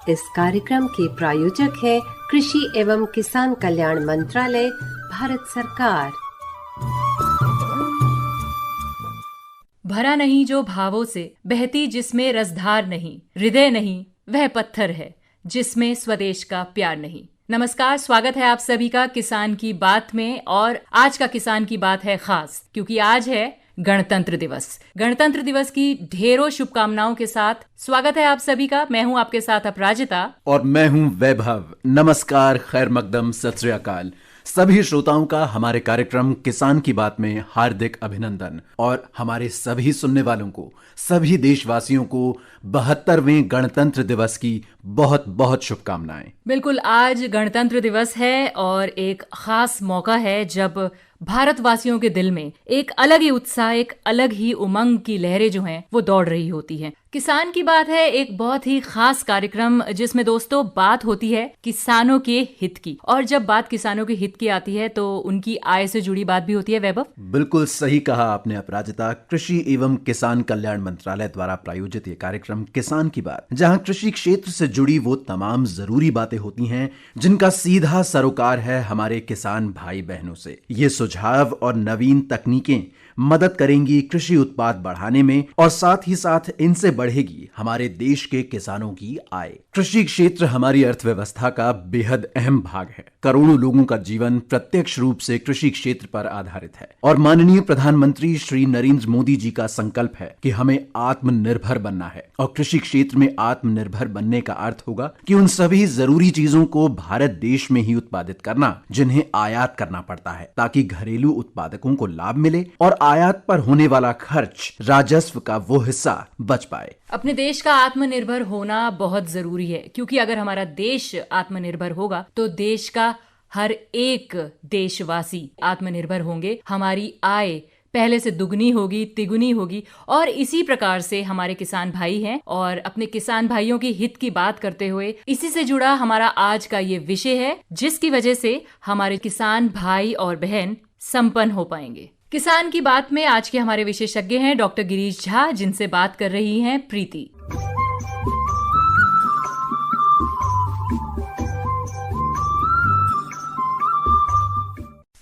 इस कार्यक्रम के प्रायोजक है कृषि एवं किसान कल्याण मंत्रालय, भारत सरकार। भरा नहीं जो भावों से, बहती जिसमें रसधार नहीं, हृदय नहीं वह पत्थर है जिसमें स्वदेश का प्यार नहीं। नमस्कार, स्वागत है आप सभी का किसान की बात में। और आज का किसान की बात है खास, क्योंकि आज है गणतंत्र दिवस। गणतंत्र दिवस की ढेरों शुभकामनाओं के साथ स्वागत है आप सभी का। मैं हूं आपके साथ अपराजिता और मैं हूं वैभव। नमस्कार, खैर मकदम, सत श्री अकाल। सभी श्रोताओं का हमारे कार्यक्रम किसान की बात में हार्दिक अभिनंदन और हमारे सभी सुनने वालों को, सभी देशवासियों को 72वें गणतंत्र दिवस की बहुत बहुत शुभकामनाएं। बिल्कुल, आज गणतंत्र दिवस है और एक खास मौका है जब भारतवासियों के दिल में एक अलग ही उत्साह, एक अलग ही उमंग की लहरें जो हैं वो दौड़ रही होती हैं। किसान की बात है एक बहुत ही खास कार्यक्रम जिसमें दोस्तों बात होती है किसानों के हित की। और जब बात किसानों के हित की आती है तो उनकी आय से जुड़ी बात भी होती है। वैभव, बिल्कुल सही कहा आपने अपराजिता। कृषि एवं किसान कल्याण मंत्रालय द्वारा प्रायोजित ये कार्यक्रम किसान की बात, जहां कृषि क्षेत्र से जुड़ी वो तमाम जरूरी बातें होती हैं जिनका सीधा सरोकार है हमारे किसान भाई बहनों से। ये सुझाव और नवीन तकनीकें मदद करेंगी कृषि उत्पाद बढ़ाने में और साथ ही साथ इनसे बढ़ेगी हमारे देश के किसानों की आय। कृषि क्षेत्र हमारी अर्थव्यवस्था का बेहद अहम भाग है। करोड़ों लोगों का जीवन प्रत्यक्ष रूप से कृषि क्षेत्र पर आधारित है और माननीय प्रधानमंत्री श्री नरेंद्र मोदी जी का संकल्प है कि हमें आत्मनिर्भर बनना है। और कृषि क्षेत्र में आत्मनिर्भर बनने का अर्थ होगा कि उन सभी जरूरी चीजों को भारत देश में ही उत्पादित करना जिन्हें आयात करना पड़ता है, ताकि घरेलू उत्पादकों को लाभ मिले और आयात पर होने वाला खर्च, राजस्व का वो हिस्सा बच पाए। अपने देश का आत्मनिर्भर होना बहुत जरूरी है, क्योंकि अगर हमारा देश आत्मनिर्भर होगा तो देश का हर एक देशवासी आत्मनिर्भर होंगे। हमारी आय पहले से दुगनी होगी, तिगुनी होगी। और इसी प्रकार से हमारे किसान भाई हैं और अपने किसान भाइयों की हित की बात करते हुए इसी से जुड़ा हमारा आज का ये विषय है, जिसकी वजह से हमारे किसान भाई और बहन संपन्न हो पाएंगे। किसान की बात में आज के हमारे विशेषज्ञ हैं डॉक्टर गिरीश झा, जिनसे बात कर रही हैं प्रीति।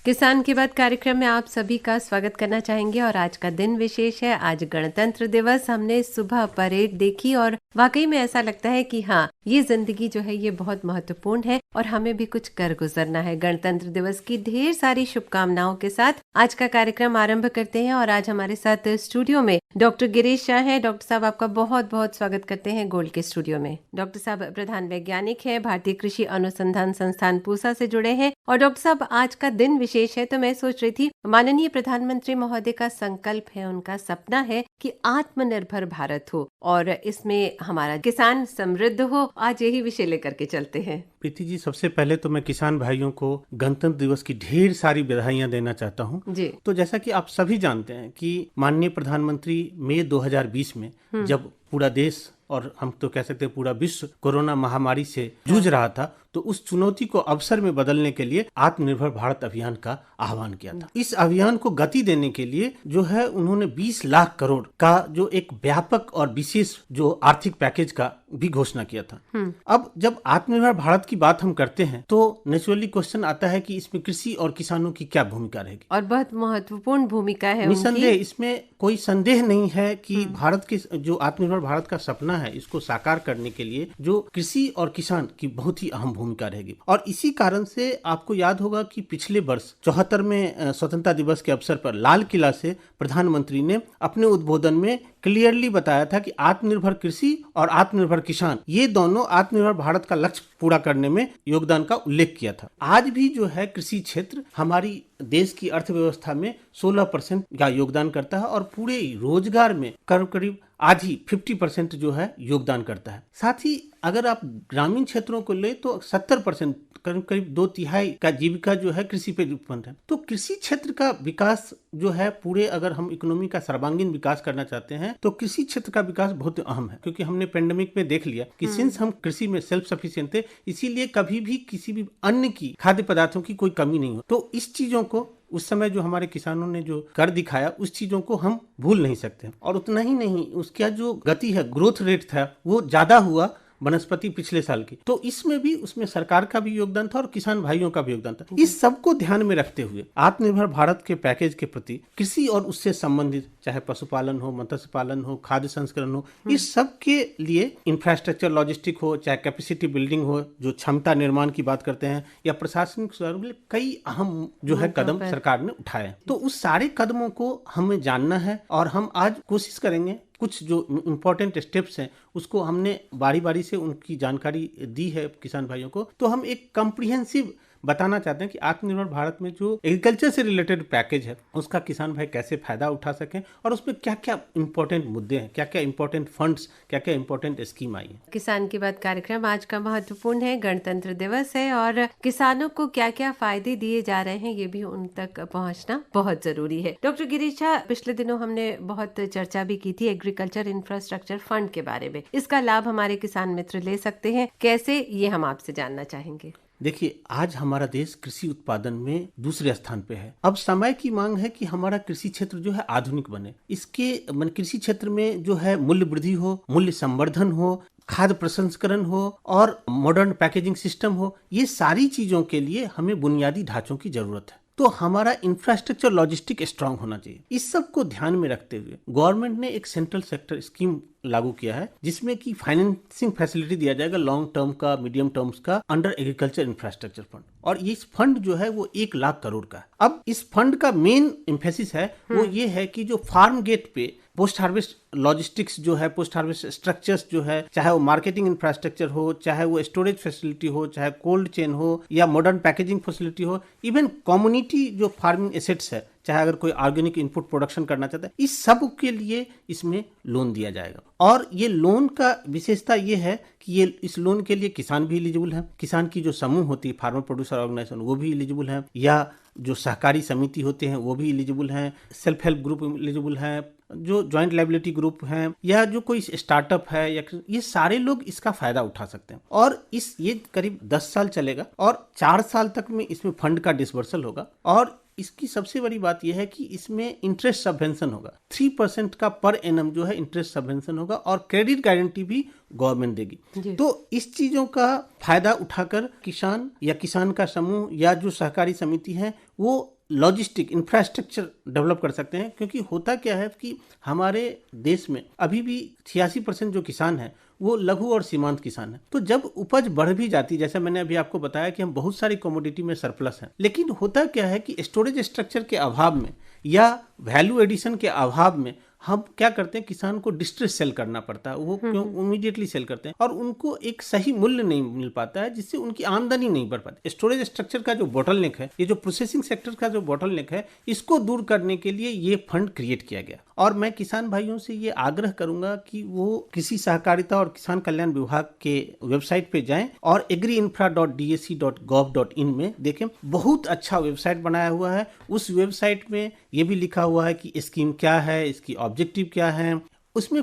किसान की बात कार्यक्रम में आप सभी का स्वागत करना चाहेंगे। और आज का दिन विशेष है, आज गणतंत्र दिवस। हमने सुबह परेड देखी और वाकई में ऐसा लगता है कि हाँ, ये जिंदगी जो है ये बहुत महत्वपूर्ण है और हमें भी कुछ कर गुजरना है। गणतंत्र दिवस की ढेर सारी शुभकामनाओं के साथ आज का कार्यक्रम आरंभ करते हैं। और आज हमारे साथ स्टूडियो में डॉक्टर गिरीश शाह है। डॉक्टर साहब, आपका बहुत बहुत स्वागत करते हैं गोल्ड के स्टूडियो में। डॉक्टर साहब प्रधान वैज्ञानिक है, भारतीय कृषि अनुसंधान संस्थान पूसा से जुड़े हैं। और डॉक्टर साहब, आज का दिन विशेष है तो मैं सोच रही थी, माननीय प्रधानमंत्री महोदय का संकल्प है, उनका सपना है कि आत्मनिर्भर भारत हो और इसमें हमारा किसान समृद्ध हो। आज यही विषय लेकर के चलते हैं। प्रीति जी, सबसे पहले तो मैं किसान भाइयों को गणतंत्र दिवस की ढेर सारी बधाइयां देना चाहता हूं जी। तो जैसा कि आप सभी जानते हैं कि माननीय प्रधानमंत्री मई 2020 में जब पूरा देश और हम तो कह सकते हैं पूरा विश्व कोरोना महामारी से जूझ रहा था, तो उस चुनौती को अवसर में बदलने के लिए आत्मनिर्भर भारत अभियान का आह्वान किया था। इस अभियान को गति देने के लिए जो है उन्होंने 20 लाख करोड़ का जो एक व्यापक और विशेष जो आर्थिक पैकेज का भी घोषणा किया था। अब जब आत्मनिर्भर भारत की बात हम करते हैं तो नेचुरली क्वेश्चन आता है कि इसमें कृषि और किसानों की क्या भूमिका रहेगी। और बहुत महत्वपूर्ण भूमिका है निसंदेह, इसमें कोई संदेह नहीं है कि भारत के जो आत्मनिर्भर भारत का सपना है, इसको साकार करने के लिए जो कृषि और किसान की बहुत ही अहम भूमिका रहेगी। और इसी कारण से आपको याद होगा कि पिछले वर्ष 74वें स्वतंत्रता दिवस के अवसर पर लाल किला से प्रधानमंत्री ने अपने उद्बोधन में क्लियरली बताया था कि आत्मनिर्भर कृषि और आत्मनिर्भर किसान, ये दोनों आत्मनिर्भर भारत का लक्ष्य पूरा करने में योगदान का उल्लेख किया था। आज भी जो है कृषि क्षेत्र हमारी देश की अर्थव्यवस्था में 16% का योगदान करता है और पूरे रोजगार में करीब आधी 50% जो है योगदान करता है। साथ ही अगर आप ग्रामीण क्षेत्रों को ले तो 70% करीब 2/3 का जीविका जो है कृषि पे डिपेंड है। तो कृषि क्षेत्र का विकास जो है पूरे, अगर हम इकोनॉमी का सर्वांगीण विकास करना चाहते हैं तो कृषि क्षेत्र का विकास बहुत अहम है, क्योंकि हमने पेंडेमिक में देख लिया कि सिंस हम कृषि में सेल्फ सफिशिएंट थे, इसीलिए कभी भी किसी भी अन्न की, खाद्य पदार्थों की कोई कमी नहीं हो। तो इस चीजों को उस समय जो हमारे किसानों ने जो कर दिखाया, उस चीजों को हम भूल नहीं सकते। और उतना ही नहीं, उसका जो गति है, ग्रोथ रेट था, वो ज्यादा हुआ वनस्पति पिछले साल की, तो इसमें भी उसमें सरकार का भी योगदान था और किसान भाइयों का भी योगदान था। इस सबको ध्यान में रखते हुए आत्मनिर्भर भारत के पैकेज के प्रति कृषि और उससे संबंधित चाहे पशुपालन हो, मत्स्य पालन हो, खाद्य संस्करण हो, इस सब के लिए इंफ्रास्ट्रक्चर लॉजिस्टिक हो, चाहे कैपेसिटी बिल्डिंग हो, जो क्षमता निर्माण की बात करते हैं, या प्रशासनिक सुधार के लिए कई अहम जो है कदम सरकार ने उठाए हैं। तो उस सारे कदमों को हमें जानना है और हम आज कोशिश करेंगे कुछ जो इम्पोर्टेंट स्टेप्स हैं उसको हमने बारी बारी से उनकी जानकारी दी है किसान भाइयों को। तो हम एक कॉम्प्रिहेंसिव बताना चाहते हैं कि आत्मनिर्भर भारत में जो एग्रीकल्चर से रिलेटेड पैकेज है उसका किसान भाई कैसे फायदा उठा सकें और उसमें क्या क्या इंपॉर्टेंट मुद्दे हैं, क्या क्या इंपॉर्टेंट फंड्स, क्या क्या इंपॉर्टेंट स्कीम आई है। किसान की बात कार्यक्रम आज का महत्वपूर्ण है, गणतंत्र दिवस है और किसानों को क्या क्या फायदे दिए जा रहे हैं ये भी उन तक पहुंचना बहुत जरूरी है। डॉक्टर गिरीशा, पिछले दिनों हमने बहुत चर्चा भी की थी एग्रीकल्चर इंफ्रास्ट्रक्चर फंड के बारे में। इसका लाभ हमारे किसान मित्र ले सकते हैं कैसे, ये हम आपसे जानना चाहेंगे। देखिए, आज हमारा देश कृषि उत्पादन में दूसरे स्थान पे है। अब समय की मांग है कि हमारा कृषि क्षेत्र जो है आधुनिक बने। इसके कृषि क्षेत्र में जो है मूल्य वृद्धि हो, मूल्य संवर्धन हो, खाद्य प्रसंस्करण हो और मॉडर्न पैकेजिंग सिस्टम हो, ये सारी चीजों के लिए हमें बुनियादी ढांचों की जरूरत है। तो हमारा इंफ्रास्ट्रक्चर लॉजिस्टिक स्ट्रांग होना चाहिए। इस सब को ध्यान में रखते हुए गवर्नमेंट ने एक सेंट्रल सेक्टर स्कीम लागू किया है जिसमें कि फाइनेंसिंग फैसिलिटी दिया जाएगा लॉन्ग टर्म का, मीडियम टर्म्स का अंडर एग्रीकल्चर इंफ्रास्ट्रक्चर फंड। और ये फंड जो है वो 1 लाख करोड़ का है। अब इस फंड का मेन एम्फेसिस है वो ये है कि जो फार्म गेट पे पोस्ट हार्वेस्ट लॉजिस्टिक्स जो है, पोस्ट हार्वेस्ट स्ट्रक्चर्स जो है, चाहे वो मार्केटिंग इंफ्रास्ट्रक्चर हो, चाहे वो स्टोरेज फैसिलिटी हो, चाहे कोल्ड चेन हो या मॉडर्न पैकेजिंग फैसिलिटी हो, इवन कम्युनिटी जो फार्मिंग एसेट्स है, चाहे अगर कोई ऑर्गेनिक इनपुट प्रोडक्शन करना चाहता है, इस सब के लिए इसमें लोन दिया जाएगा। और ये लोन का विशेषता ये है कि ये इस लोन के लिए किसान भी एलिजिबल है, किसान की जो समूह होती है फार्मर प्रोड्यूसर ऑर्गेनाइजेशन वो भी एलिजिबल है, या जो सहकारी समिति होते हैं वो भी एलिजिबल हैं, सेल्फ हेल्प ग्रुप एलिजिबल हैं, जो ज्वाइंट लायबिलिटी ग्रुप हैं, या जो कोई स्टार्टअप है, या ये सारे लोग इसका फायदा उठा सकते हैं। और ये करीब 10 साल चलेगा और 4 साल तक में इसमें फंड का डिसबर्सल होगा। और इसकी सबसे बड़ी बात यह है कि इसमें इंटरेस्ट सबवेंशन होगा, 3% का पर एनम जो है इंटरेस्ट सबवेंशन होगा और क्रेडिट गारंटी भी गवर्नमेंट देगी। तो इस चीजों का फायदा उठाकर किसान या किसान का समूह या जो सहकारी समिति है वो लॉजिस्टिक इंफ्रास्ट्रक्चर डेवलप कर सकते हैं। क्योंकि होता क्या है कि हमारे देश में अभी भी 86% जो किसान है वो लघु और सीमांत किसान है। तो जब उपज बढ़ भी जाती है, जैसे मैंने अभी आपको बताया कि हम बहुत सारी कमोडिटी में सरप्लस हैं, लेकिन होता क्या है कि स्टोरेज स्ट्रक्चर के अभाव में या वैल्यू एडिशन के अभाव में हम क्या करते हैं, किसान को डिस्ट्रेस सेल करना पड़ता है। वो क्यों इमीडिएटली सेल करते हैं और उनको एक सही मूल्य नहीं मिल पाता है, जिससे उनकी आमदनी नहीं बढ़ पाती। स्टोरेज स्ट्रक्चर का जो बॉटलनेक है, ये जो प्रोसेसिंग सेक्टर का जो बॉटलनेक है, इसको दूर करने के लिए ये फंड क्रिएट किया गया। और मैं किसान भाइयों से ये आग्रह करूंगा कि वो कृषि सहकारिता और किसान कल्याण विभाग के वेबसाइट पे जाएं और agriinfra.dac.gov.in में देखें। बहुत अच्छा वेबसाइट बनाया हुआ है। उस वेबसाइट में ये भी लिखा हुआ है कि स्कीम क्या है, इसकी ऑब्जेक्टिव क्या है। उसमें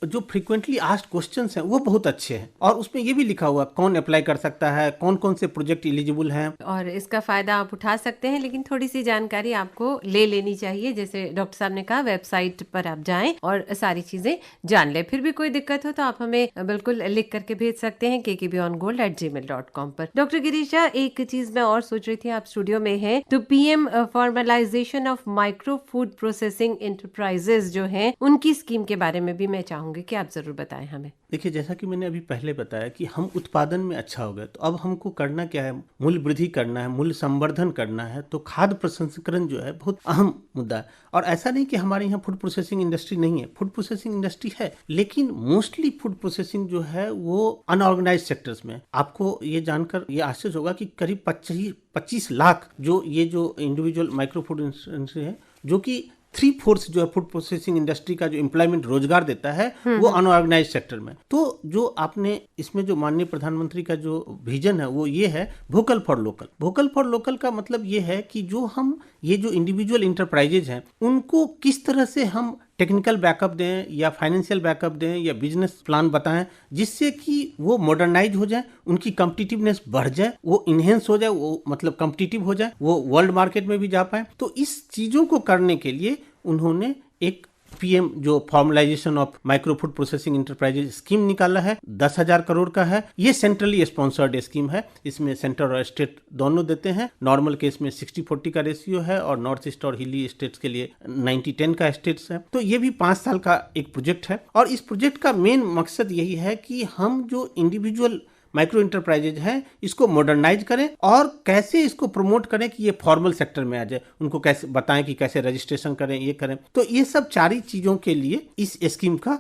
जो फ्रीक्वेंटली आस्क्ड क्वेश्चंस हैं वो बहुत अच्छे हैं और उसमें ये भी लिखा हुआ कौन अप्लाई कर सकता है, कौन कौन से प्रोजेक्ट एलिजिबल हैं और इसका फायदा आप उठा सकते हैं। लेकिन थोड़ी सी जानकारी आपको ले लेनी चाहिए, जैसे डॉक्टर साहब ने कहा वेबसाइट पर आप जाएं और सारी चीजें जान लें। फिर भी कोई दिक्कत हो तो आप हमें बिल्कुल लिख करके भेज सकते हैं kkbongold@gmail.com पर। डॉक्टर गिरीशा, एक चीज मैं और सोच रही थी, आप स्टूडियो में हैं तो PM formalisation of micro food processing enterprises जो है उनकी स्कीम के बारे में भी मैं चाहूंगी कि आप जरूर बताएं हमें। देखिए, जैसा कि मैंने अभी पहले बताया कि हम उत्पादन में अच्छा हो गए, तो अब हमको करना क्या है, मूल्य वृद्धि करना है, मूल्य संवर्धन करना है। तो खाद्य प्रसंस्करण जो है बहुत अहम मुद्दा है। और ऐसा नहीं कि हमारे यहाँ फूड प्रोसेसिंग इंडस्ट्री नहीं है, फूड प्रोसेसिंग इंडस्ट्री है, लेकिन मोस्टली फूड प्रोसेसिंग जो है वो अनऑर्गेनाइज्ड सेक्टर्स में। आपको ये जानकर ये आश्चर्य होगा कि करीब 25 लाख जो इंडिविजुअल माइक्रो फूड इंडस्ट्री है, जो कि 3/4 जो है फूड प्रोसेसिंग इंडस्ट्री का जो एम्प्लॉयमेंट रोजगार देता है वो अनऑर्गेनाइज सेक्टर में। तो जो आपने इसमें जो माननीय प्रधानमंत्री का जो विजन है वो ये है vocal for local. Vocal for local का मतलब ये है कि ये जो इंडिविजुअल इंटरप्राइजेज हैं उनको किस तरह से हम टेक्निकल बैकअप दें या फाइनेंशियल बैकअप दें या बिजनेस प्लान बताएं, जिससे कि वो मॉडर्नाइज हो जाए, उनकी कॉम्पिटिटिवनेस बढ़ जाए, वो इनहेंस हो जाए, वो मतलब कॉम्पिटिटिव हो जाए, वो वर्ल्ड मार्केट में भी जा पाए। तो इस चीजों को करने के लिए उन्होंने एक PM जो formalisation of micro food processing enterprises scheme निकाला है 10,000 करोड़ का है। ये सेंट्रली स्पॉन्सर्ड स्कीम है। इसमें सेंटर और स्टेट दोनों देते हैं। नॉर्मल केस में 60-40 का रेशियो है और नॉर्थ ईस्ट और हिली स्टेट्स के लिए 90-10 का स्टेट्स है। तो ये भी 5 साल का एक प्रोजेक्ट है और इस प्रोजेक्ट का मेन मकसद यही है कि हम जो इंडिविजुअल माइक्रो इंटरप्राइजेज हैं इसको मॉडर्नाइज करें और कैसे इसको प्रमोट करें कि ये फॉर्मल सेक्टर में आ जाए। उनको कैसे बताएं कि कैसे रजिस्ट्रेशन करें, ये करें। तो ये सब 4 चीज़ों के लिए इस स्कीम का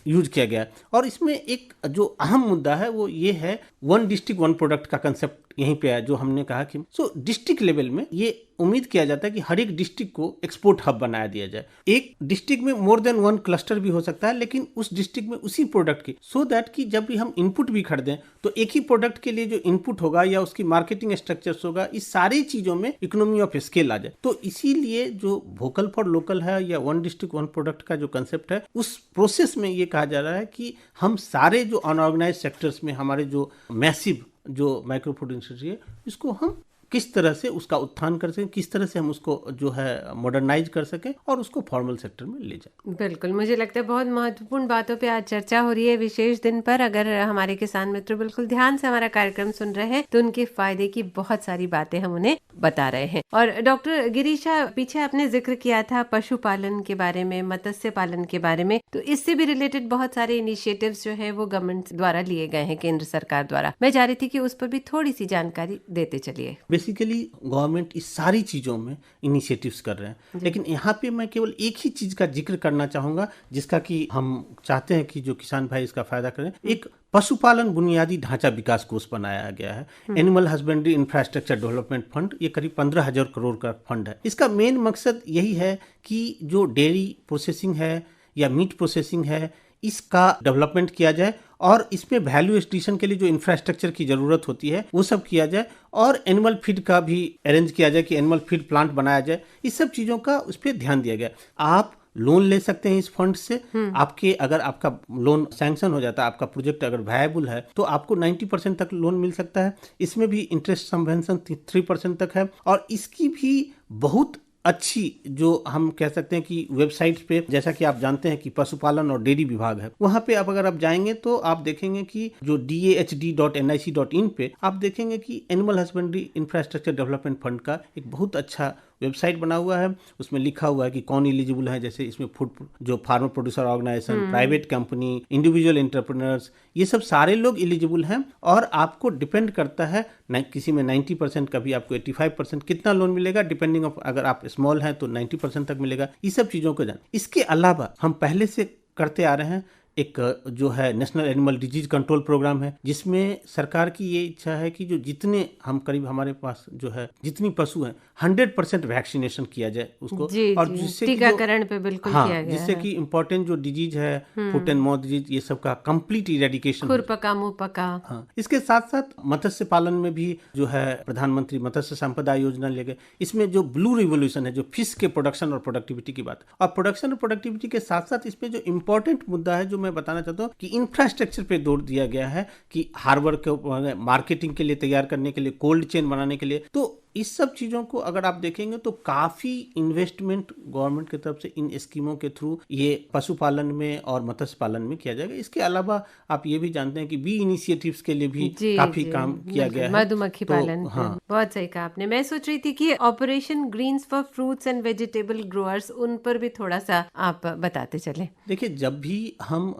यूज किया गया है। और इसमें एक जो अहम मुद्दा है वो ये है वन डिस्ट्रिक्ट वन प्रोडक्ट का कंसेप्ट यहीं पे है, जो हमने कहा कि डिस्ट्रिक्ट लेवल में ये उम्मीद किया जाता है कि हर एक डिस्ट्रिक्ट को एक्सपोर्ट हब बनाया दिया जाए। एक डिस्ट्रिक्ट में मोर देन 1 क्लस्टर भी हो सकता है, लेकिन उस डिस्ट्रिक्ट में उसी प्रोडक्ट की, सो दैट कि जब भी हम इनपुट भी खरीदें तो एक ही प्रोडक्ट के लिए जो इनपुट होगा या उसकी मार्केटिंग स्ट्रक्चर्स होगा, इस सारी चीजों में इकोनॉमी ऑफ स्केल आ जाए। तो इसीलिए जो वोकल फॉर लोकल है या वन डिस्ट्रिक्ट वन प्रोडक्ट का जो कंसेप्ट है, उस प्रोसेस में ये कहा जा रहा है कि हम सारे जो अनऑर्गेनाइज सेक्टर्स में हमारे जो मैसिव जो माइक्रो फूड इंडस्ट्री है, इसको हम किस तरह से उसका उत्थान कर सकें, किस तरह से हम उसको जो है मॉडर्नाइज कर सकें और उसको फॉर्मल सेक्टर में ले जाएं। बिल्कुल, मुझे लगता है बहुत महत्वपूर्ण बातों पे आज चर्चा हो रही है विशेष दिन पर। अगर हमारे किसान मित्र बिल्कुल ध्यान से हमारा कार्यक्रम सुन रहे हैं तो उनके फायदे की बहुत सारी बातें हम उन्हें बता रहे हैं। और डॉक्टर गिरीशा, पीछे आपने जिक्र किया था पशुपालन के बारे में, मत्स्य पालन के बारे में, तो इससे भी रिलेटेड बहुत सारे इनिशिएटिव्स जो है वो गवर्नमेंट द्वारा लिए गए हैं, केंद्र सरकार द्वारा। मैं चाह रही थी कि उस पर भी थोड़ी सी जानकारी देते चलिए। बेसिकली गवर्नमेंट इस सारी चीज़ों में इनिशिएटिव्स कर रहे हैं, लेकिन यहाँ पे मैं केवल एक ही चीज़ का जिक्र करना चाहूँगा जिसका कि हम चाहते हैं कि जो किसान भाई इसका फायदा करें। एक पशुपालन बुनियादी ढांचा विकास कोष बनाया गया है, animal husbandry infrastructure development fund. ये करीब 15,000 करोड़ का फंड है। इसका मेन मकसद यही है कि जो डेयरी प्रोसेसिंग है या मीट प्रोसेसिंग है, इसका डेवलपमेंट किया जाए और इसमें वैल्यू एडिशन के लिए जो इंफ्रास्ट्रक्चर की ज़रूरत होती है वो सब किया जाए और एनिमल फीड का भी अरेंज किया जाए कि एनिमल फीड प्लांट बनाया जाए। इस सब चीज़ों का उस पर ध्यान दिया गया। आप लोन ले सकते हैं इस फंड से। आपके अगर आपका लोन सैंक्शन हो जाता है, आपका प्रोजेक्ट अगर वायबल है, तो आपको 90% तक लोन मिल सकता है। इसमें भी इंटरेस्ट सबवेंशन 3% तक है और इसकी भी बहुत अच्छी जो हम कह सकते हैं कि वेबसाइट पे, जैसा कि आप जानते हैं कि पशुपालन और डेयरी विभाग है, वहां पे आप अगर आप जाएंगे तो आप देखेंगे कि जो dahd.nic.in पे आप देखेंगे कि animal husbandry infrastructure development fund का एक बहुत अच्छा वेबसाइट बना हुआ है। उसमें लिखा हुआ है कि कौन एलिजिबल है, जैसे इसमें फूड जो farmer producer organisation, private company, individual entrepreneurs, ये सब सारे लोग एलिजिबल हैं। और आपको डिपेंड करता है किसी में 90%, कभी आपको 85% कितना लोन मिलेगा, डिपेंडिंग ऑफ अगर आप स्मॉल हैं तो 90% तक मिलेगा। ये सब चीज़ों को जान। इसके अलावा हम पहले से करते आ रहे हैं एक जो है national animal disease control programme है, जिसमें सरकार की ये इच्छा है कि जो जितने हम करीब हमारे पास जो है जितनी पशु हैं 100% वैक्सीनेशन किया जाए उसको। और जिससे टीकाकरण पे बिल्कुल किया गया जिससे है। कि इम्पोर्टेंट जो डिजीज है फुट एंड माउथ डिजीज, ये सब का कंप्लीट इरेडिकेशन। खुरपका मुंहपका। हाँ, इसके साथ साथ मत्स्य पालन में भी जो है प्रधानमंत्री मत्स्य संपदा योजना ले गए। इसमें जो ब्लू रिवोल्यूशन है, जो फिश के प्रोडक्शन और प्रोडक्टिविटी की बात, और प्रोडक्शन और प्रोडक्टिविटी के साथ साथ इसमें जो इम्पोर्टेंट मुद्दा है जो मैं बताना चाहता हूँ कि इंफ्रास्ट्रक्चर पे जोर दिया गया है कि हार्बर के मार्केटिंग के लिए तैयार करने के लिए, कोल्ड चेन बनाने के लिए। तो इस सब चीज़ों को अगर आप देखेंगे तो काफ़ी इन्वेस्टमेंट गवर्नमेंट की तरफ से इन स्कीमों के थ्रू ये पशुपालन में और मत्स्य पालन में किया जाएगा। इसके अलावा आप ये भी जानते हैं कि बी इनिशिएटिव्स के लिए भी काफ़ी काम किया गया है। मधुमक्खी पालन। हाँ, बहुत सही कहा आपने। मैं सोच रही थी कि operation greens for fruits and vegetable growers, उन पर भी थोड़ा सा आप बताते चले। देखिए, जब भी हम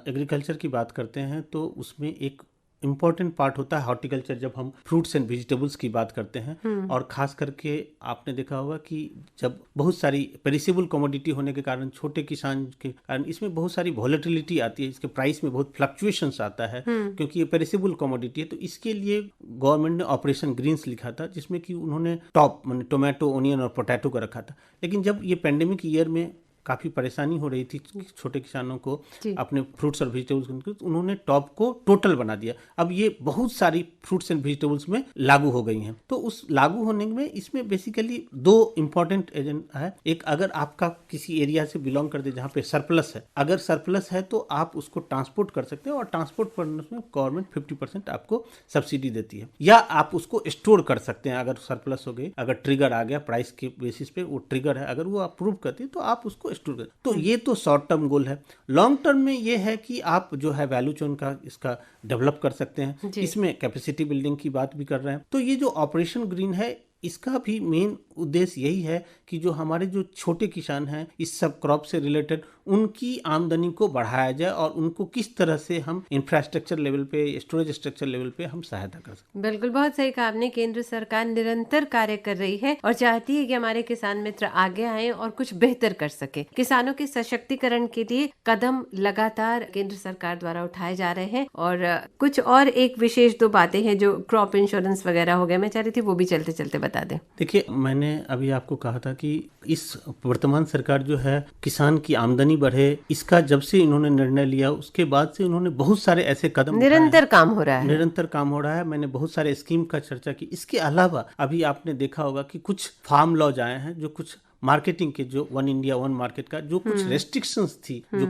एग्रीकल्चर की बात करते हैं तो उसमें एक इम्पॉर्टेंट पार्ट होता है हॉर्टिकल्चर। जब हम फ्रूट्स एंड वेजिटेबल्स की बात करते हैं, और खास करके आपने देखा होगा कि जब बहुत सारी पेरिसेबल कमोडिटी होने के कारण, छोटे किसान के कारण इसमें बहुत सारी वॉलेटिलिटी आती है, इसके प्राइस में बहुत फ्लक्चुएशंस आता है क्योंकि ये पेरिसेबल कमोडिटी है। तो इसके लिए गवर्नमेंट ने ऑपरेशन ग्रीन्स लिखा था, जिसमें कि उन्होंने टॉप माने टोमेटो, ओनियन और पोटैटो का रखा था। लेकिन जब ये पेंडेमिक ईयर में काफ़ी परेशानी हो रही थी छोटे किसानों को अपने फ्रूट्स और वेजिटेबल्स, तो उन्होंने टॉप को टोटल बना दिया। अब ये बहुत सारी फ्रूट्स एंड वेजिटेबल्स में लागू हो गई हैं। तो उस लागू होने में इसमें बेसिकली 2 इम्पॉर्टेंट एजेंट है। एक, अगर आपका किसी एरिया से बिलोंग करते जहाँ पे सरप्लस है, अगर सरप्लस है तो आप उसको ट्रांसपोर्ट कर सकते हैं और ट्रांसपोर्ट करने में गवर्नमेंट 50% आपको सब्सिडी देती है। या आप उसको स्टोर कर सकते हैं, अगर सरप्लस हो गई, अगर ट्रिगर आ गया प्राइस के बेसिस पे, वो ट्रिगर है, अगर वो अप्रूव करती है तो आप उसको स्टोर कर, तो ये तो शॉर्ट टर्म गोल है। लॉन्ग टर्म में ये है कि आप जो है वैल्यू चेन का इसका डेवलप कर सकते हैं, इसमें कैपेसिटी बिल्डिंग की बात भी कर रहे हैं। तो ये जो ऑपरेशन ग्रीन है इसका भी मेन उद्देश्य यही है कि जो हमारे जो छोटे किसान हैं इस सब क्रॉप से रिलेटेड, उनकी आमदनी को बढ़ाया जाए और उनको किस तरह से हम इंफ्रास्ट्रक्चर लेवल पे, स्टोरेज स्ट्रक्चर लेवल पे हम सहायता कर सकते। बिल्कुल, बहुत सही कहा आपने। केंद्र सरकार निरंतर कार्य कर रही है और चाहती है कि हमारे किसान मित्र आगे आए और कुछ बेहतर कर सके। किसानों के सशक्तिकरण के लिए कदम लगातार केंद्र सरकार द्वारा उठाए जा रहे हैं। और कुछ और एक विशेष 2 बातें हैं जो क्रॉप इंश्योरेंस वगैरह हो गया, मैं चाह रही थी वो भी चलते चलते बता दें। देखिए, मैंने अभी आपको कहा था कि इस वर्तमान सरकार जो है किसान की आमदनी बढ़े, इसका जब से इन्होंने निर्णय लिया उसके बाद से उन्होंने बहुत सारे ऐसे कदम निरंतर काम हो रहा है। मैंने बहुत सारे स्कीम का चर्चा की। इसके अलावा अभी आपने देखा होगा कि कुछ फार्म लॉज आए हैं, जो कुछ मार्केटिंग के, जो वन इंडिया वन मार्केट का जो कुछ रेस्ट्रिक्शंस थी, जो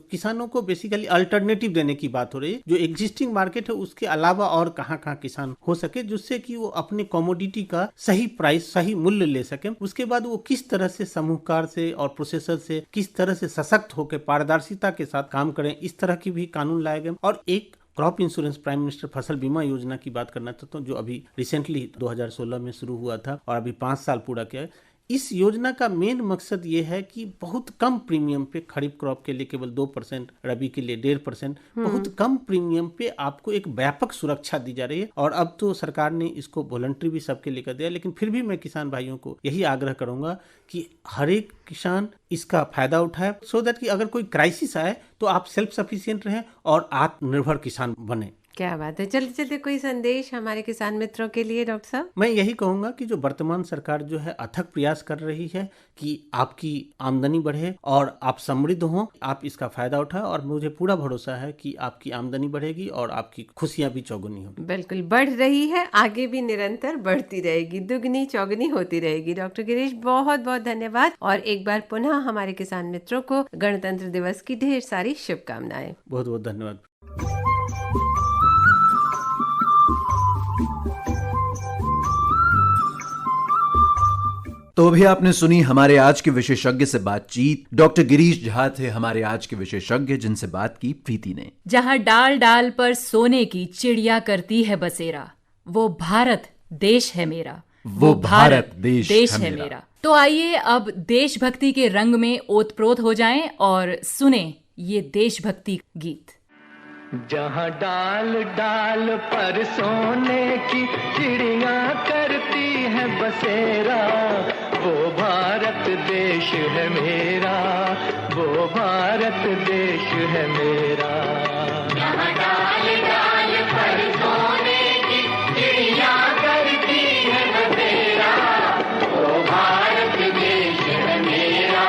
किसानों को बेसिकली अल्टरनेटिव देने की बात हो रही है। जो एग्जिस्टिंग मार्केट है उसके अलावा और कहाँ किसान हो सके, जिससे कि वो अपने कमोडिटी का सही प्राइस, सही मूल्य ले सके। उसके बाद वो किस तरह से समूहकार से और प्रोसेसर से किस तरह से सशक्त होकर पारदर्शिता के साथ काम करें, इस तरह की भी कानून लाए गए। और एक क्रॉप इंश्योरेंस, प्राइम मिनिस्टर फसल बीमा योजना की बात करना चाहता हूँ, जो अभी रिसेंटली 2016 में शुरू हुआ था और अभी 5 साल पूरा किया है। इस योजना का मेन मकसद ये है कि बहुत कम प्रीमियम पे, खरीफ क्रॉप के लिए केवल 2%, रबी के लिए 1.5%, बहुत कम प्रीमियम पे आपको एक व्यापक सुरक्षा दी जा रही है। और अब तो सरकार ने इसको वॉलंटरी भी सबके लिए कर दिया, लेकिन फिर भी मैं किसान भाइयों को यही आग्रह करूंगा कि हर एक किसान इसका फायदा उठाए, सो दैट कि अगर कोई क्राइसिस आए तो आप सेल्फ सफिशिएंट रहें और आत्मनिर्भर किसान बने। क्या बात है। चलते चलते कोई संदेश हमारे किसान मित्रों के लिए डॉक्टर साहब? मैं यही कहूंगा कि जो वर्तमान सरकार जो है अथक प्रयास कर रही है कि आपकी आमदनी बढ़े और आप समृद्ध हो, आप इसका फायदा उठाएं। और मुझे पूरा भरोसा है कि आपकी आमदनी बढ़ेगी और आपकी खुशियां भी चौगुनी होंगी। बिल्कुल बढ़ रही है, आगे भी निरंतर बढ़ती रहेगी, दुगनी चौगुनी होती रहेगी। डॉक्टर गिरीश, बहुत बहुत धन्यवाद और एक बार पुनः हमारे किसान मित्रों को गणतंत्र दिवस की ढेर सारी शुभकामनाएं। बहुत बहुत धन्यवाद। तो अभी आपने सुनी हमारे आज के विशेषज्ञ से बातचीत। डॉक्टर गिरीश झा थे हमारे आज के विशेषज्ञ, जिनसे बात की प्रीति ने। जहां डाल डाल पर सोने की चिड़िया करती है बसेरा, वो भारत देश है मेरा, वो भारत देश है मेरा। तो आइए अब देशभक्ति के रंग में ओतप्रोत हो जाएं और सुने ये देशभक्ति गीत। जहाँ डाल डाल पर सोने की चिड़िया करती है बसेरा, वो भारत देश है मेरा, वो भारत देश है मेरा। जहाँ डाल डाल पर सोने की चिड़िया करती है बसेरा, वो भारत देश है मेरा,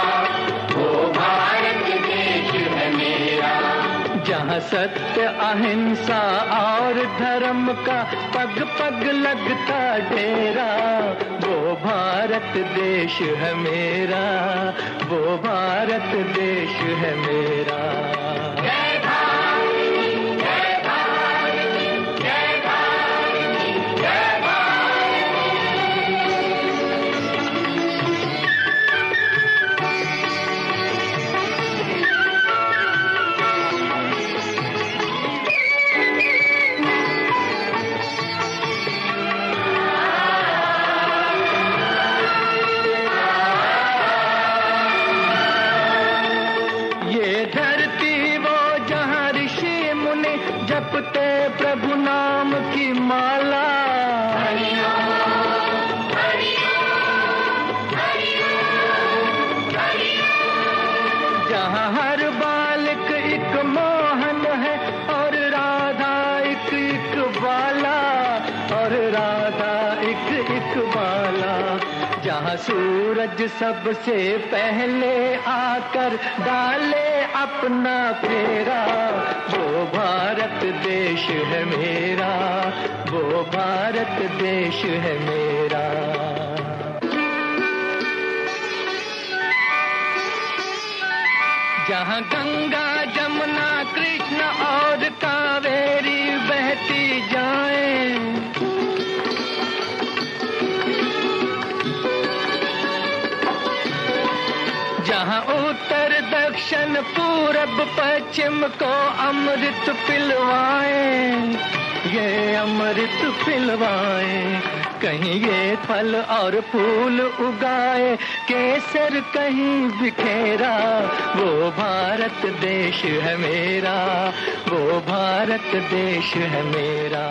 वो भारत देश है मेरा। जहाँ सत्य, अहिंसा और धर्म का पग पग लगता डेरा, वो भारत देश है मेरा, वो भारत देश है मेरा। जय भारत, जय भारत, जय भारत, जय भारत। ये धरती वो जहाँ ऋषि मुनि जपते प्रभु नाम की माला, जहाँ हर बालक एक मोहन है और राधा एक एक बाला, और राधा एक एक बाला। जहाँ सूरज सबसे पहले आकर डाले अपना फेरा, वो भारत देश है मेरा, वो भारत देश है मेरा। जहाँ गंगा जमुना कृष्ण और कावेरी बहती जाएं, जहाँ जहाँ उत्तर दक्षिण पूरब पश्चिम को अमृत पिलवाए, ये अमृत पिलवाए। कहीं ये फल और फूल उगाए, केसर कहीं बिखेरा, वो भारत देश है मेरा, वो भारत देश है मेरा।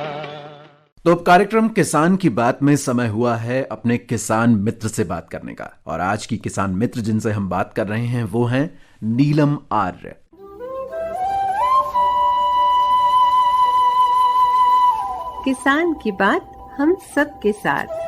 तो अब कार्यक्रम किसान की बात में समय हुआ है अपने किसान मित्र से बात करने का। और आज की किसान मित्र जिनसे हम बात कर रहे हैं वो हैं नीलम आर्य। किसान की बात हम सब के साथ।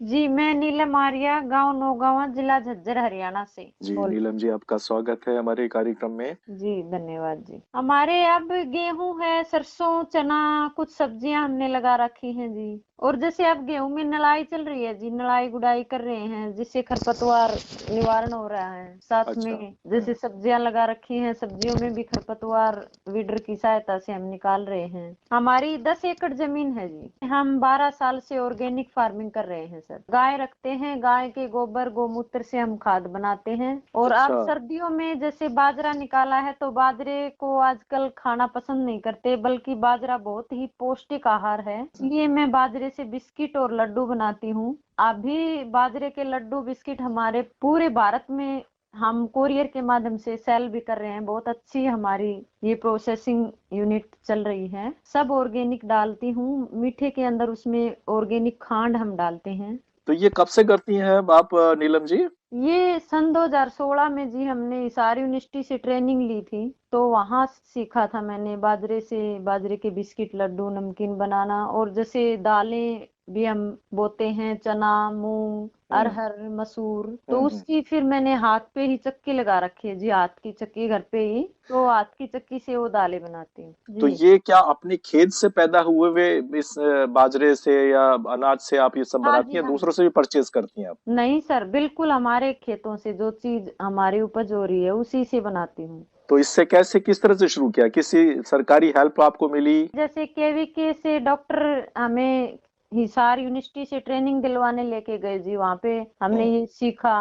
जी, मैं नीलम आर्या, गांव नौगांवा, जिला झज्जर, हरियाणा से जी नीलम जी, आपका स्वागत है हमारे कार्यक्रम में। जी धन्यवाद जी। हमारे अब गेहूं है, सरसों, चना, कुछ सब्जियां हमने लगा रखी हैं जी। और जैसे अब गेहूं में नलाई चल रही है जी, नलाई गुड़ाई कर रहे हैं जिससे खरपतवार निवारण हो रहा है। साथ अच्छा। में जैसे सब्जियां लगा रखी हैं, सब्जियों में भी खरपतवार वीडर की सहायता से हम निकाल रहे हैं। हमारी 10 एकड़ जमीन है जी। हम 12 साल से ऑर्गेनिक फार्मिंग कर रहे हैं सर। गाय रखते हैं, गाय के गोबर गोमूत्र से हम खाद बनाते हैं। और अब अच्छा। सर्दियों में जैसे बाजरा निकाला है तो बाजरे को आजकल खाना पसंद नहीं करते, बल्कि बाजरा बहुत ही पौष्टिक आहार है, इसलिए मैं बाजरे से बिस्किट और लड्डू बनाती हूँ। अभी बाजरे के लड्डू बिस्किट हमारे पूरे भारत में हम कोरियर के माध्यम से सेल भी कर रहे हैं। बहुत अच्छी हमारी ये प्रोसेसिंग यूनिट चल रही है। सब ऑर्गेनिक डालती हूँ। मीठे के अंदर उसमें ऑर्गेनिक खांड हम डालते हैं। तो ये कब से करती हैं आप नीलम जी? ये सन 2016 में जी हमने हिसार यूनिवर्सिटी से ट्रेनिंग ली थी, तो वहां सीखा था मैंने बाजरे से, बाजरे के बिस्किट, लड्डू, नमकीन बनाना। और जैसे दालें भी हम बोते हैं, चना, मूंग, अरहर, मसूर, तो उसकी फिर मैंने हाथ पे ही चक्की लगा रखी है जी, हाथ की चक्की घर पे ही, तो हाथ की चक्की से वो दालें बनाती हूँ। तो ये क्या अपने खेत से पैदा हुए हुए इस बाजरे से या अनाज से आप ये सब हाँ बनाती जी, हैं, हाँ। दूसरों से भी परचेज करती हैं आप? नहीं सर, बिल्कुल हमारे खेतों से जो चीज हमारी उपज हो रही है उसी से बनाती हूँ। तो इससे कैसे, किस तरह से शुरू किया? किसी सरकारी हेल्प आपको मिली? जैसे केवीके से डॉक्टर हमें हिसार यूनिवर्सिटी से ट्रेनिंग दिलवाने लेके गए जी, वहाँ पे हमने ये सीखा।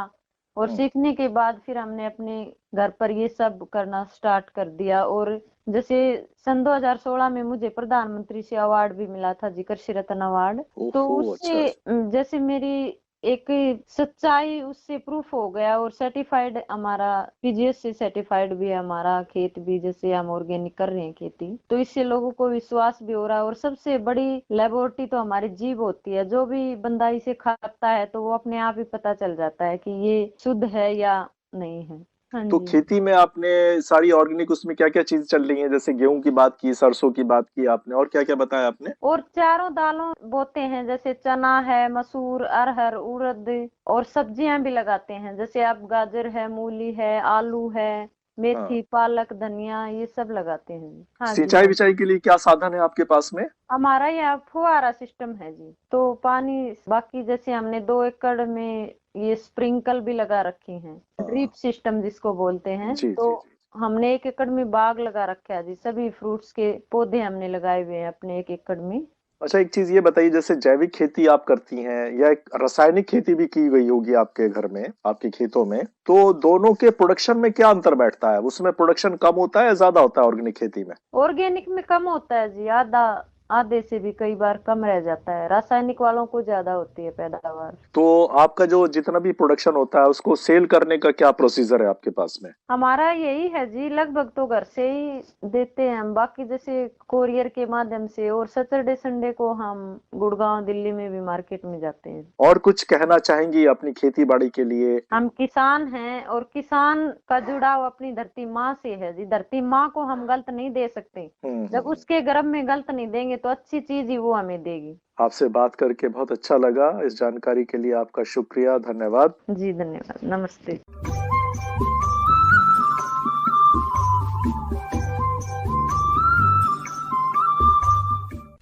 और सीखने के बाद फिर हमने अपने घर पर ये सब करना स्टार्ट कर दिया। और जैसे सन 2016 में मुझे प्रधानमंत्री से अवार्ड भी मिला था जी, कृषि रत्न अवार्ड। तो ओहो, उससे जैसे मेरी एक सच्चाई उससे प्रूफ हो गया। और सर्टिफाइड हमारा पीजीएस से सर्टिफाइड भी है हमारा खेत भी, जैसे हम ऑर्गेनिक कर रहे हैं खेती, तो इससे लोगों को विश्वास भी हो रहा है। और सबसे बड़ी लेबोरेटरी तो हमारी जीभ होती है। जो भी बंदा इसे खाता है तो वो अपने आप ही पता चल जाता है कि ये शुद्ध है या नहीं है। हाँ तो जी। खेती में आपने सारी ऑर्गेनिक, उसमें क्या क्या चीज चल रही है? जैसे गेहूं की बात की, सरसों की बात की आपने, और क्या क्या बताया आपने? और चारों दालों बोते हैं, जैसे चना है, मसूर, अरहर, उड़द। और सब्जियां भी लगाते हैं, जैसे अब गाजर है, मूली है, आलू है, मेथी, पालक, धनिया, ये सब लगाते हैं। हाँ जी। सिंचाई विचाई के लिए क्या साधन है आपके पास में? हमारा यहाँ फुहारा सिस्टम है जी, तो पानी बाकी जैसे हमने 2 एकड़ में ये स्प्रिंकल भी लगा रखी हैं, ड्रिप सिस्टम जिसको बोलते हैं। जी, तो जी, हमने 1 एकड़ में बाग लगा रखा है जी, सभी फ्रूट्स के पौधे हमने लगाए हुए हैं अपने 1 एकड़ में। अच्छा, एक चीज ये बताइए, जैसे जैविक खेती आप करती हैं या एक रासायनिक खेती भी की गई होगी आपके घर में, आपके खेतों में, तो दोनों के प्रोडक्शन में क्या अंतर बैठता है? उसमें प्रोडक्शन कम होता है या ज्यादा होता है ऑर्गेनिक खेती में? ऑर्गेनिक में कम होता है जी, आधे से भी कई बार कम रह जाता है। रासायनिक वालों को ज्यादा होती है पैदावार। तो आपका जो जितना भी प्रोडक्शन होता है उसको सेल करने का क्या प्रोसीजर है आपके पास में? हमारा यही है जी, लगभग तो घर से ही देते हैं हम, बाकी जैसे कोरियर के माध्यम से। और सैटरडे संडे को हम गुड़गांव, दिल्ली में भी मार्केट में जाते हैं। और कुछ कहना चाहेंगी अपनी खेती बाड़ी के लिए? हम किसान हैं और किसान का जुड़ाव अपनी धरती माँ से है जी। धरती माँ को हम गलत नहीं दे सकते, जब उसके गर्भ में गलत नहीं देंगे तो अच्छी चीज ही वो हमें देगी। आपसे बात करके बहुत अच्छा लगा। इस जानकारी के लिए आपका शुक्रिया, धन्यवाद। जी धन्यवाद, नमस्ते।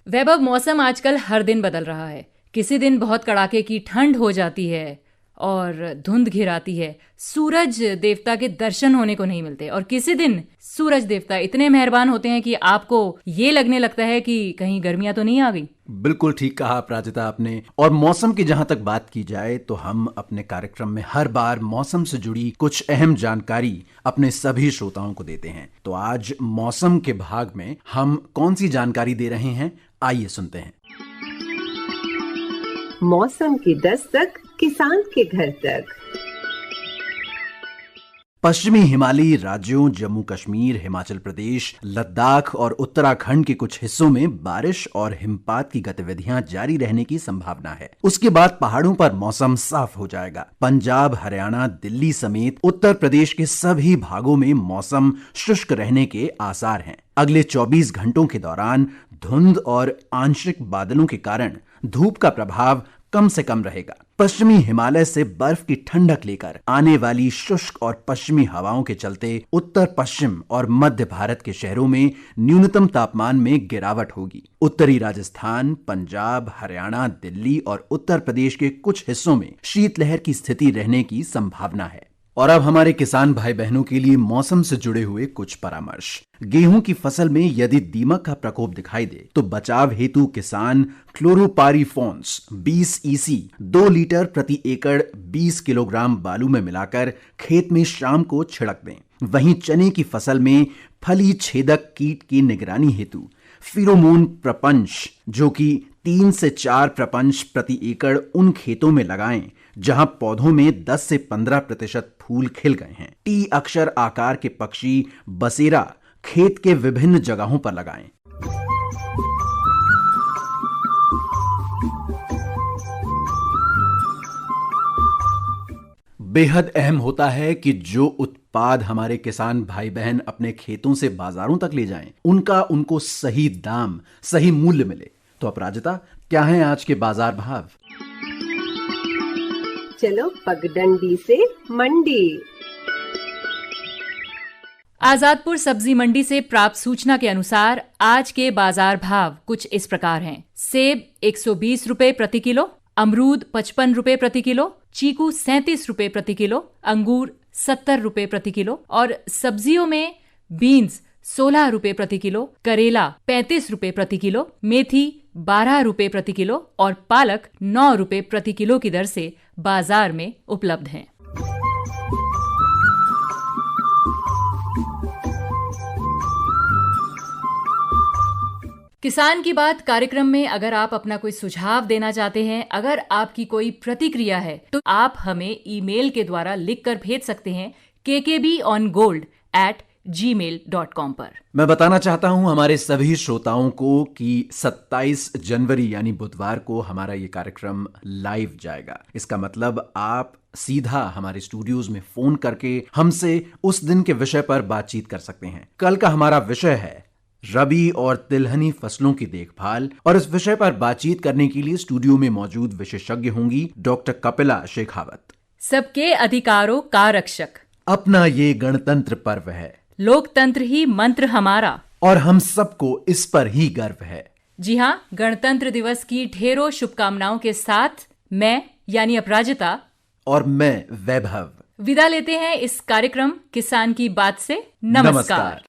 वैभव, मौसम आजकल हर दिन बदल रहा है। किसी दिन बहुत कड़ाके की ठंड हो जाती है और धुंध घिराती है, सूरज देवता के दर्शन होने को नहीं मिलते। और किसी दिन सूरज देवता इतने मेहरबान होते हैं कि आपको ये लगने लगता है कि कहीं गर्मियां तो नहीं आ गई। बिल्कुल ठीक कहा अपराजिता आपने। और मौसम की जहां तक बात की जाए तो हम अपने कार्यक्रम में हर बार मौसम से जुड़ी कुछ अहम जानकारी अपने सभी श्रोताओं को देते हैं। तो आज मौसम के भाग में हम कौन सी जानकारी दे रहे हैं, आइए सुनते हैं। मौसम की दस्तक किसान के घर तक। पश्चिमी हिमालयी राज्यों जम्मू कश्मीर, हिमाचल प्रदेश, लद्दाख और उत्तराखंड के कुछ हिस्सों में बारिश और हिमपात की गतिविधियां जारी रहने की संभावना है। उसके बाद पहाड़ों पर मौसम साफ हो जाएगा। पंजाब, हरियाणा, दिल्ली समेत उत्तर प्रदेश के सभी भागों में मौसम शुष्क रहने के आसार हैं। अगले 24 घंटों के दौरान धुंध और आंशिक बादलों के कारण धूप का प्रभाव कम से कम रहेगा। पश्चिमी हिमालय से बर्फ की ठंडक लेकर आने वाली शुष्क और पश्चिमी हवाओं के चलते उत्तर पश्चिम और मध्य भारत के शहरों में न्यूनतम तापमान में गिरावट होगी। उत्तरी राजस्थान, पंजाब, हरियाणा, दिल्ली और उत्तर प्रदेश के कुछ हिस्सों में शीतलहर की स्थिति रहने की संभावना है। और अब हमारे किसान भाई बहनों के लिए मौसम से जुड़े हुए कुछ परामर्श। गेहूं की फसल में यदि दीमक का प्रकोप दिखाई दे तो बचाव हेतु किसान क्लोरोपारीफॉन्स 20 EC 2 लीटर प्रति एकड़ 20 किलोग्राम बालू में मिलाकर खेत में शाम को छिड़क दें। वहीं चने की फसल में फली छेदक कीट की निगरानी हेतु फेरोमोन प्रपंच जो कि 3 से 4 प्रपंच प्रति एकड़ उन खेतों में लगाएं जहां पौधों में 10 से 15% फूल खिल गए हैं। टी अक्षर आकार के पक्षी बसेरा खेत के विभिन्न जगहों पर लगाएं। बेहद अहम होता है कि जो उत्पाद हमारे किसान भाई बहन अपने खेतों से बाजारों तक ले जाएं, उनको सही दाम, सही मूल्य मिले। तो अपराजिता, क्या है आज के बाजार भाव? चलो पगडंडी से मंडी। आजादपुर सब्जी मंडी से प्राप्त सूचना के अनुसार आज के बाजार भाव कुछ इस प्रकार हैं। सेब 120 रुपए प्रति किलो, अमरूद 55 रुपए प्रति किलो, चीकू 37 रुपए प्रति किलो, अंगूर 70 रुपए प्रति किलो और सब्जियों में बीन्स 16 रुपए प्रति किलो, करेला 35 रुपए प्रति किलो, मेथी 12 रुपए प्रति किलो और पालक 9 रुपए प्रति किलो की दर से बाजार में उपलब्ध हैं। किसान की बात कार्यक्रम में अगर आप अपना कोई सुझाव देना चाहते हैं, अगर आपकी कोई प्रतिक्रिया है तो आप हमें ईमेल के द्वारा लिखकर भेज सकते हैं kkbongold@gmail.com पर। मैं बताना चाहता हूं हमारे सभी श्रोताओं को कि 27 जनवरी यानी बुधवार को हमारा ये कार्यक्रम लाइव जाएगा। इसका मतलब आप सीधा हमारे स्टूडियोज में फोन करके हमसे उस दिन के विषय पर बातचीत कर सकते हैं। कल का हमारा विषय है रबी और तिलहनी फसलों की देखभाल और इस विषय पर बातचीत करने के लिए स्टूडियो में मौजूद विशेषज्ञ होंगी डॉक्टर कपिला शेखावत। सबके अधिकारों का रक्षक, अपना ये गणतंत्र पर्व है, लोकतंत्र ही मंत्र हमारा और हम सबको इस पर ही गर्व है। जी हाँ, गणतंत्र दिवस की ढेरों शुभकामनाओं के साथ मैं यानी अपराजिता और मैं वैभव विदा लेते हैं इस कार्यक्रम किसान की बात से। नमस्कार।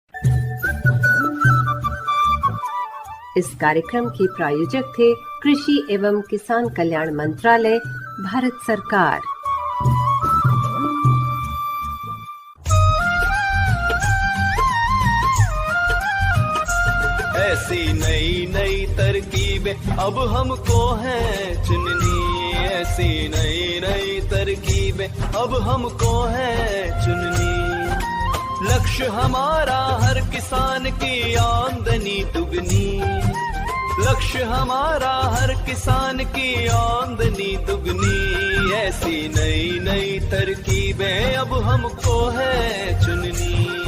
इस कार्यक्रम के प्रायोजक थे कृषि एवं किसान कल्याण मंत्रालय, भारत सरकार। ऐसी नई नई तरकीबें अब हमको है चुननी, ऐसी नई नई तरकीबें अब हमको है चुननी। लक्ष्य हमारा हर किसान की आमदनी दुगनी, लक्ष्य हमारा हर किसान की आमदनी दुगनी। ऐसी नई नई तरकीबें अब हमको है चुननी।